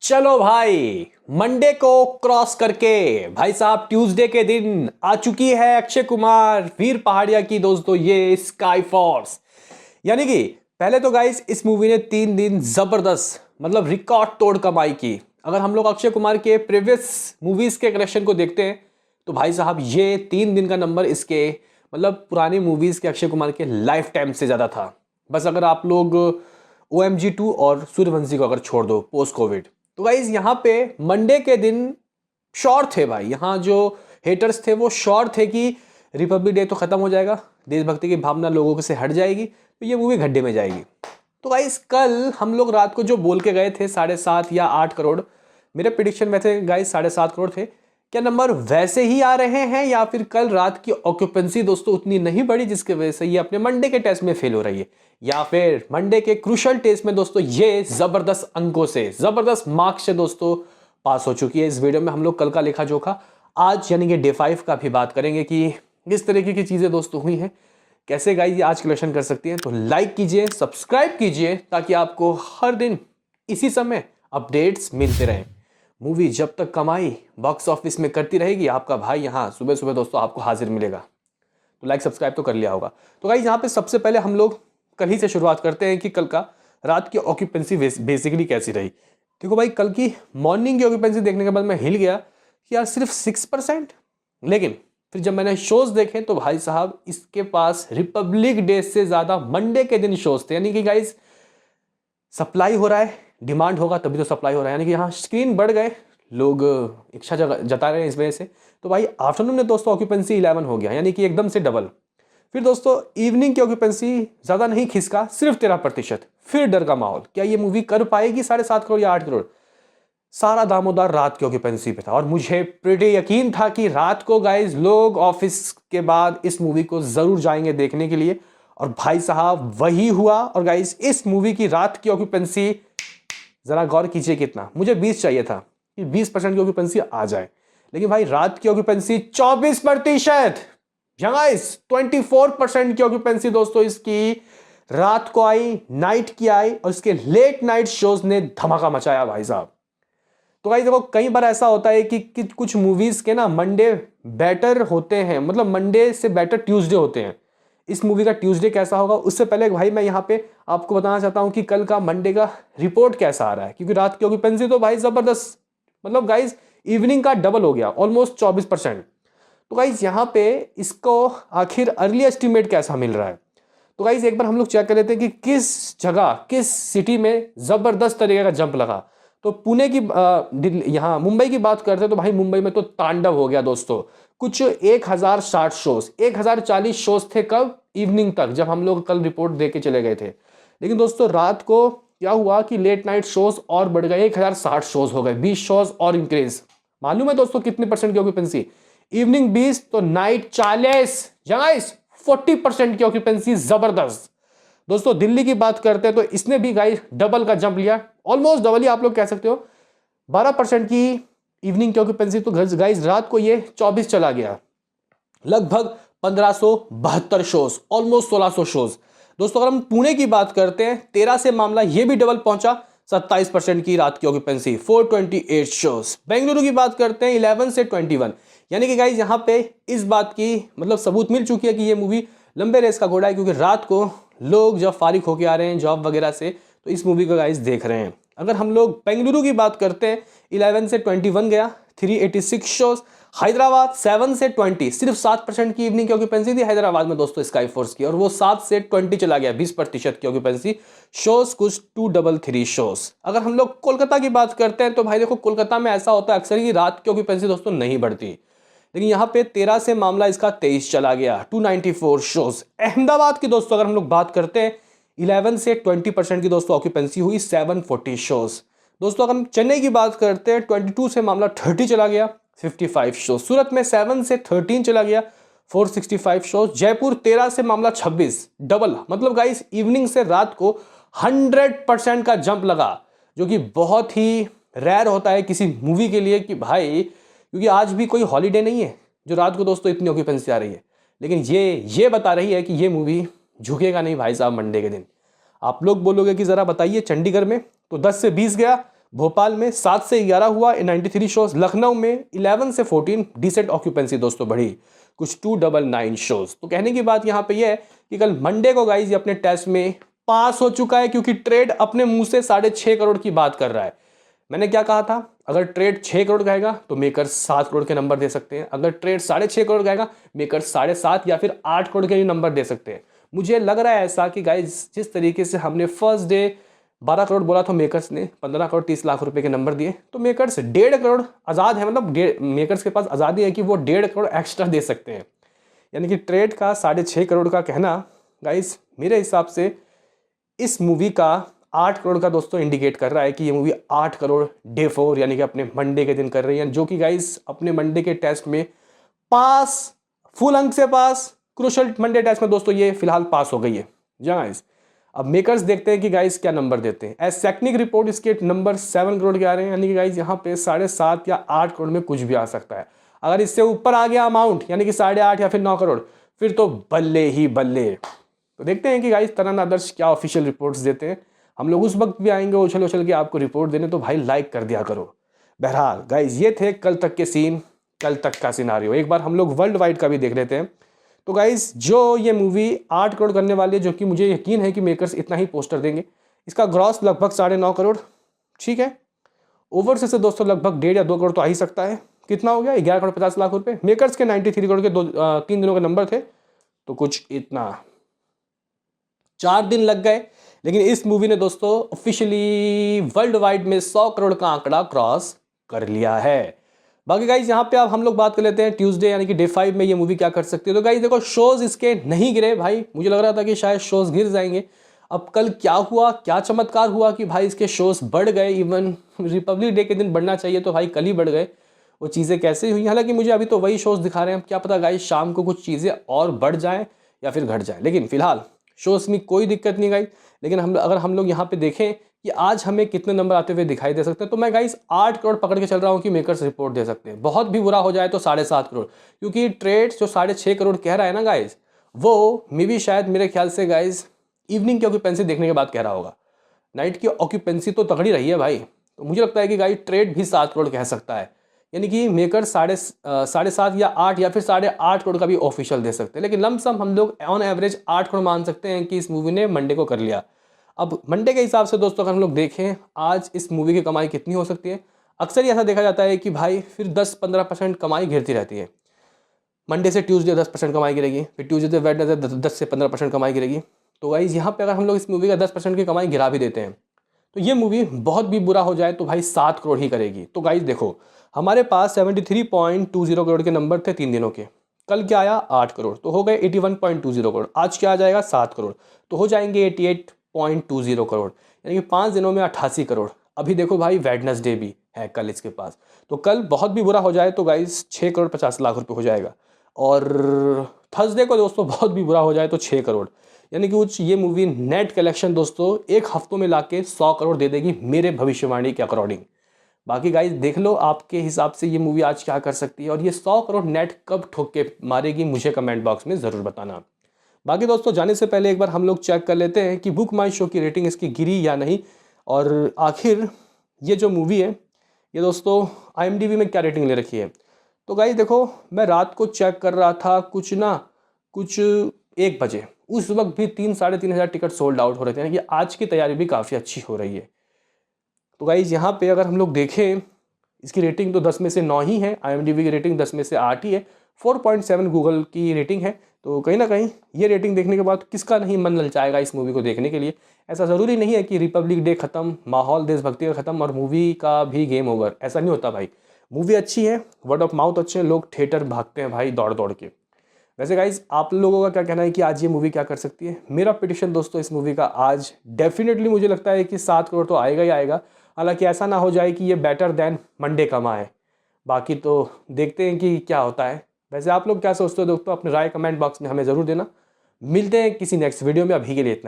चलो भाई, मंडे को क्रॉस करके भाई साहब ट्यूसडे के दिन आ चुकी है अक्षय कुमार वीर पहाड़िया की दोस्तों ये स्काई फोर्स। यानी कि पहले तो गाइस इस मूवी ने 3 दिन जबरदस्त मतलब रिकॉर्ड तोड़ कमाई की। अगर हम लोग अक्षय कुमार के प्रीवियस मूवीज के कलेक्शन को देखते हैं तो भाई साहब ये 3 दिन का नंबर इसके मतलब पुरानी मूवीज के अक्षय कुमार के लाइफ टाइम से ज्यादा था। बस अगर आप लोग OMG 2 और सूर्यवंशी को अगर छोड़ दो पोस्ट कोविड, तो गाइज यहाँ पे मंडे के दिन श्योर थे भाई, यहाँ जो हेटर्स थे वो श्योर थे कि रिपब्लिक डे तो खत्म हो जाएगा, देशभक्ति की भावना लोगों से हट जाएगी, तो ये मूवी गड्ढे में जाएगी। तो गाइज कल हम लोग रात को जो बोल के गए थे 7.5 या 8 करोड़, मेरे प्रिडिक्शन में थे गाइज 7.5 करोड़ थे। क्या नंबर वैसे ही आ रहे हैं या फिर कल रात की ऑक्यूपेंसी दोस्तों उतनी नहीं बढ़ी जिसकी वजह से ये अपने मंडे के टेस्ट में फेल हो रही है, या फिर मंडे के क्रूशल टेस्ट में दोस्तों ये जबरदस्त अंकों से जबरदस्त मार्क्स से दोस्तों पास हो चुकी है। इस वीडियो में हम लोग कल का लेखा जोखा आज यानी कि डे 5 का भी बात करेंगे कि किस तरीके की चीजें दोस्तों हुई हैं, कैसे गाइस आज कलेक्शन कर सकती हैं। तो लाइक कीजिए, सब्सक्राइब कीजिए ताकि आपको हर दिन इसी समय अपडेट्स मिलते रहें। मूवी जब तक कमाई बॉक्स ऑफिस में करती रहेगी, आपका भाई यहाँ सुबह सुबह दोस्तों आपको हाजिर मिलेगा। तो लाइक सब्सक्राइब तो कर लिया होगा। तो गाइस यहाँ पे सबसे पहले हम लोग कल ही से शुरुआत करते हैं कि कल का रात की ऑक्यूपेंसी बेसिकली कैसी रही। देखो भाई, कल की मॉर्निंग की ऑक्यूपेंसी देखने के बाद मैं हिल गया कि यार सिर्फ 6%, लेकिन फिर जब मैंने शोज देखे तो भाई साहब इसके पास रिपब्लिक डे से ज्यादा मंडे के दिन शोज थे। यानी कि गाइस सप्लाई हो रहा है, डिमांड होगा तभी तो सप्लाई हो रहा है, यानी कि यहाँ स्क्रीन बढ़ गए, लोग इच्छा जता रहे हैं इस वजह से। तो भाई आफ्टरनून में दोस्तों ऑक्यूपेंसी 11 हो गया, यानी कि एकदम से डबल। फिर दोस्तों इवनिंग की ऑक्यूपेंसी ज्यादा नहीं खिसका, सिर्फ 13%। फिर डर का माहौल, क्या ये मूवी कर पाएगी 7.5 करोड़ या 8 करोड़। सारा दामोदार रात की ऑक्यूपेंसी पे था और मुझे प्रीटी यकीन था कि रात को गाइज लोग ऑफिस के बाद इस मूवी को जरूर जाएंगे देखने के लिए, और भाई साहब वही हुआ। और गाइज इस मूवी की रात की ऑक्यूपेंसी जरा गौर कीजिए कितना, मुझे 20 चाहिए था कि 20% की ऑक्यूपेंसी आ जाए, लेकिन भाई रात की ऑक्यूपेंसी 24%। 24% की ऑक्यूपेंसी दोस्तों इसकी रात को आई, नाइट की आई, और इसके लेट नाइट शोज ने धमाका मचाया भाई साहब। तो भाई देखो कई बार ऐसा होता है कि कुछ मूवीज के ना मंडे बेटर होते हैं, मतलब मंडे से बेटर ट्यूसडे होते हैं। इस मूवी का ट्यूसडे कैसा होगा उससे पहले भाई मैं यहाँ पे आपको बताना चाहता हूँ कि कल का मंडे का रिपोर्ट कैसा आ रहा है, क्योंकि रात की ऑक्यूपेंसी तो भाई जबरदस्त, मतलब गाइज इवनिंग का डबल हो गया, ऑलमोस्ट 24%। तो गाइज यहाँ पे इसको आखिर अर्ली एस्टिमेट कैसा मिल रहा है। तो गाइज एक बार हम लोग चेक कर लेते हैं कि किस जगह किस सिटी में जबरदस्त तरीके का जंप लगा। तो पुणे की यहाँ मुंबई की बात करते हैं तो भाई मुंबई में तो तांडव हो गया दोस्तों। कुछ 1060 शोज, 1040 शोज थे कब, इवनिंग तक, जब हम लोग कल रिपोर्ट दे के चले गए थे। लेकिन दोस्तों रात को क्या हुआ कि लेट नाइट शोज और बढ़ गए, 1060 शोज हो गए, 20 शोज और इंक्रीज। मालूम है दोस्तों कितने परसेंट की ऑक्यूपेंसी, इवनिंग 20 तो नाइट 40, गाइस 40% की ऑक्यूपेंसी, जबरदस्त। दोस्तों दिल्ली की बात करते हैं तो इसने भी गाइस डबल का जंप लिया, ऑलमोस्ट डबल ही आप लोग कह सकते हो। 12% की इवनिंग की ऑक्यूपेंसी, तो गाइस रात को ये 24 चला गया, लगभग 1572 शोज, ऑलमोस्ट 1600 शोज। दोस्तों अगर हम पुणे की बात करते हैं 13 से मामला ये भी डबल पहुंचा, 27% की रात की ऑक्यूपेंसी, 428 शोज। बेंगलुरु की बात करते हैं 11 से 21, यानी कि गाइस यहाँ पे इस बात की मतलब सबूत मिल चुकी है कि ये मूवी लंबे रेस का घोड़ा है, क्योंकि रात को लोग जब फारिग होके आ रहे हैं जॉब वगैरह से तो इस मूवी को गाइस देख रहे हैं। अगर हम लोग बेंगलुरु की बात करते हैं 11 से 21 गया, 386 शोज। हैदराबाद 7 से 20, सिर्फ 7% की इवनिंग की ऑक्यूपेंसी थी हैदराबाद में दोस्तों स्काई फोर्स की, और वो 7 से 20 चला गया, 20% की ऑक्यूपेंसी। शोज कुछ 233 शोज। अगर हम लोग कोलकाता की बात करते हैं तो भाई देखो कोलकाता में ऐसा होता है अक्सर कि रात की ऑक्यूपेंसी दोस्तों नहीं बढ़ती, लेकिन यहाँ पे 13 से मामला इसका 23 चला गया, 294 शोज। अहमदाबाद की दोस्तों अगर हम लोग बात करते हैं 11 से 20% की दोस्तों ऑक्यूपेंसी हुई, 740 शोज। दोस्तों अगर हम चेन्नई की बात करते हैं 22 से मामला 30 चला गया, 55 शोज। सूरत में 7 से 13 चला गया, 465 शोज। जयपुर 13 से मामला 26, डबल, मतलब गाइस इवनिंग से रात को 100% का जंप लगा, जो कि बहुत ही रेयर होता है किसी मूवी के लिए कि भाई, क्योंकि आज भी कोई हॉलीडे नहीं है जो रात को दोस्तों इतनी ऑक्यूपेंसी आ रही है। लेकिन ये बता रही है कि ये मूवी झुकेगा नहीं भाई साहब मंडे के दिन। आप लोग बोलोगे कि जरा बताइए चंडीगढ़ में, तो 10 से 20 गया, भोपाल में 7 से 11 हुआ 93 शोज, लखनऊ में 11 से 14 डिसेंट ऑक्यूपेंसी दोस्तों बढ़ी, कुछ 299 शोज। तो कहने की बात यहाँ पे ये है कि कल मंडे को गाइज ये अपने टेस्ट में पास हो चुका है, क्योंकि ट्रेड अपने मुंह से 6.5 करोड़ की बात कर रहा है। मैंने क्या कहा था, अगर ट्रेड 6 करोड़ का आएगा तो मेकर्स 7 करोड़ के नंबर दे सकते हैं, अगर ट्रेड 6.5 करोड़ का आएगा मेकर्स 7.5 या फिर 8 करोड़ के नंबर दे सकते हैं। मुझे लग रहा है ऐसा कि गाइज जिस तरीके से हमने फर्स्ट डे 12 करोड़ बोला तो मेकर्स ने 15 करोड़ 30 लाख रुपए के नंबर दिए, तो मेकर्स 1.5 करोड़ आज़ाद है, मतलब मेकर्स के पास आज़ादी है कि वो 1.5 करोड़ एक्स्ट्रा दे सकते हैं। यानी कि ट्रेड का 6.5 करोड़ का कहना गाइस मेरे हिसाब से इस मूवी का 8 करोड़ का दोस्तों इंडिकेट कर रहा है कि ये मूवी 8 करोड़ डे 4 यानी कि अपने मंडे के दिन कर रही है, जो कि गाइस अपने मंडे के टेस्ट में पास, फुल अंक से पास, क्रूशल मंडे टेस्ट में दोस्तों ये फिलहाल पास हो गई है जी गाइस। अब मेकर्स देखते हैं कि गाइस क्या नंबर देते हैं। एज सेक्निक रिपोर्ट इसके नंबर 7 करोड़ के आ रहे हैं, यानी कि गाइस यहाँ पे 7.5 या 8 करोड़ में कुछ भी आ सकता है। अगर इससे ऊपर आ गया अमाउंट यानी कि 8.5 या फिर 9 करोड़, फिर तो बल्ले ही बल्ले। तो देखते हैं कि गाइस तराना आदर्श क्या ऑफिशियल रिपोर्ट्स देते हैं। हम लोग उस वक्त भी आएंगे उछल उछल के आपको रिपोर्ट देने, तो भाई लाइक कर दिया करो। बहरहाल गाइस ये थे कल तक के सीन, कल तक का सिनारियो। एक बार हम लोग वर्ल्ड वाइड का भी देख लेते हैं। तो गाइस जो ये मूवी 8 करोड़ करने वाली है, जो कि मुझे यकीन है कि मेकर्स इतना ही पोस्टर देंगे, इसका ग्रॉस लगभग 9.5 करोड़, ठीक है। ओवरसीज से दोस्तों लगभग 1.5 या 2 करोड़ तो आ ही सकता है। कितना हो गया, 11 करोड़ 50 लाख रुपए। मेकर्स के 93 करोड़ के 3 दिनों के नंबर थे, तो कुछ इतना 4 दिन लग गए, लेकिन इस मूवी ने दोस्तों ऑफिशियली वर्ल्ड वाइड में 100 करोड़ का आंकड़ा क्रॉस कर लिया है। बाकी गाइज यहाँ पे अब हम लोग बात कर लेते हैं ट्यूसडे यानी कि डे 5 में ये मूवी क्या कर सकती है। तो गाइज देखो शोज इसके नहीं गिरे भाई, मुझे लग रहा था कि शायद शोज गिर जाएंगे। अब कल क्या हुआ, क्या चमत्कार हुआ कि भाई इसके शोज बढ़ गए। इवन रिपब्लिक डे के दिन बढ़ना चाहिए तो भाई कल ही बढ़ गए। वो चीज़ें कैसे हुई, हालांकि मुझे अभी तो वही शोज दिखा रहे हैं। क्या पता गाइज शाम को कुछ चीज़ें और बढ़ जाएं या फिर घट जाए, लेकिन फिलहाल शोज में कोई दिक्कत नहीं गाइज। लेकिन अगर हम लोग यहाँ पे देखें कि आज हमें कितने नंबर आते हुए दिखाई दे सकते हैं, तो मैं गाइस 8 करोड़ पकड़ के चल रहा हूँ कि मेकर्स रिपोर्ट दे सकते हैं। बहुत भी बुरा हो जाए तो 7.5 करोड़, क्योंकि ट्रेड जो 6.5 करोड़ कह रहा है ना गाइस, वो मे भी शायद मेरे ख्याल से गाइस इवनिंग की ऑक्यूपेंसी देखने के बाद कह रहा होगा। नाइट की ऑक्यूपेंसी तो तगड़ी रही है भाई, तो मुझे लगता है कि गाइस ट्रेड भी 7 करोड़ कह सकता है। यानी कि मेकर 7.5 या 8 या फिर 8.5 करोड़ का भी ऑफिशियल दे सकते हैं। लेकिन लमसम हम लोग ऑन एवरेज 8 करोड़ मान सकते हैं कि इस मूवी ने मंडे को कर लिया। अब मंडे के हिसाब से दोस्तों अगर हम लोग देखें आज इस मूवी की कमाई कितनी हो सकती है, अक्सर ही ऐसा देखा जाता है कि भाई फिर 10-15% कमाई गिरती रहती है। मंडे से ट्यूसडे 10% कमाई गिरेगी, फिर ट्यूसडे से वेडनेसडे 10 से 15% कमाई गिरेगी। तो गाइज यहाँ पे अगर हम लोग इस मूवी का 10% की कमाई गिरा भी देते हैं, तो ये मूवी बहुत भी बुरा हो जाए तो भाई 7 करोड़ ही करेगी। तो गाइज देखो हमारे पास 73.20 करोड़ के नंबर थे 3 दिनों के। कल क्या आया 8 करोड़, तो हो गए 81.20 करोड़। आज क्या आ जाएगा 7 करोड़, तो हो जाएंगे 88.20 करोड़, यानी कि 5 दिनों में 88 करोड़। अभी देखो भाई वेडनेसडे भी है कल इसके पास, तो कल बहुत भी बुरा हो जाए तो गाइज 6 करोड़ 50 लाख रुपए हो जाएगा। और थर्सडे को दोस्तों बहुत भी बुरा हो जाए तो 6 करोड़, यानी कि कुछ ये मूवी नेट कलेक्शन दोस्तों एक हफ्तों में लाके 100 करोड़ दे देगी मेरे भविष्यवाणी के अकॉर्डिंग। बाकी गाइज देख लो आपके हिसाब से ये मूवी आज क्या कर सकती है, और ये 100 करोड़ नेट कब ठोक के मारेगी मुझे कमेंट बॉक्स में ज़रूर बताना। बाकी दोस्तों जाने से पहले एक बार हम लोग चेक कर लेते हैं कि बुक माई शो की रेटिंग इसकी गिरी या नहीं, और आखिर ये जो मूवी है ये दोस्तों IMDb में क्या रेटिंग ले रखी है। तो गाइज देखो मैं रात को चेक कर रहा था कुछ 1 बजे, उस वक्त भी 3-3.5 हज़ार टिकट सोल्ड आउट हो रहे थे, यानी कि आज की तैयारी भी काफ़ी अच्छी हो रही है। तो गाइज यहाँ पे अगर हम लोग देखें इसकी रेटिंग तो 10 में से 9 ही है, IMDb की रेटिंग 10 में से 8 ही है, 4.7 गूगल की रेटिंग है। तो कहीं ना कहीं ये रेटिंग देखने के बाद किसका नहीं मन ललचाएगा इस मूवी को देखने के लिए। ऐसा ज़रूरी नहीं है कि रिपब्लिक डे ख़त्म, माहौल देशभक्ति का ख़त्म और मूवी का भी गेम ओवर, ऐसा नहीं होता भाई। मूवी अच्छी है, वर्ड ऑफ माउथ अच्छे हैं, लोग थिएटर भागते हैं भाई दौड़ दौड़ के। वैसे गाइज आप लोगों का क्या कहना है कि आज ये मूवी क्या कर सकती है। मेरा पिटिशन दोस्तों इस मूवी का आज डेफिनेटली मुझे लगता है कि 7 करोड़ तो आएगा ही आएगा। हालांकि ऐसा ना हो जाए कि ये बेटर देन मंडे कमाए, बाकी तो देखते हैं कि क्या होता है। वैसे आप लोग क्या सोचते हो दोस्तों, अपनी राय कमेंट बॉक्स में हमें ज़रूर देना। मिलते हैं किसी नेक्स्ट वीडियो में, अभी के लिए इतना ही।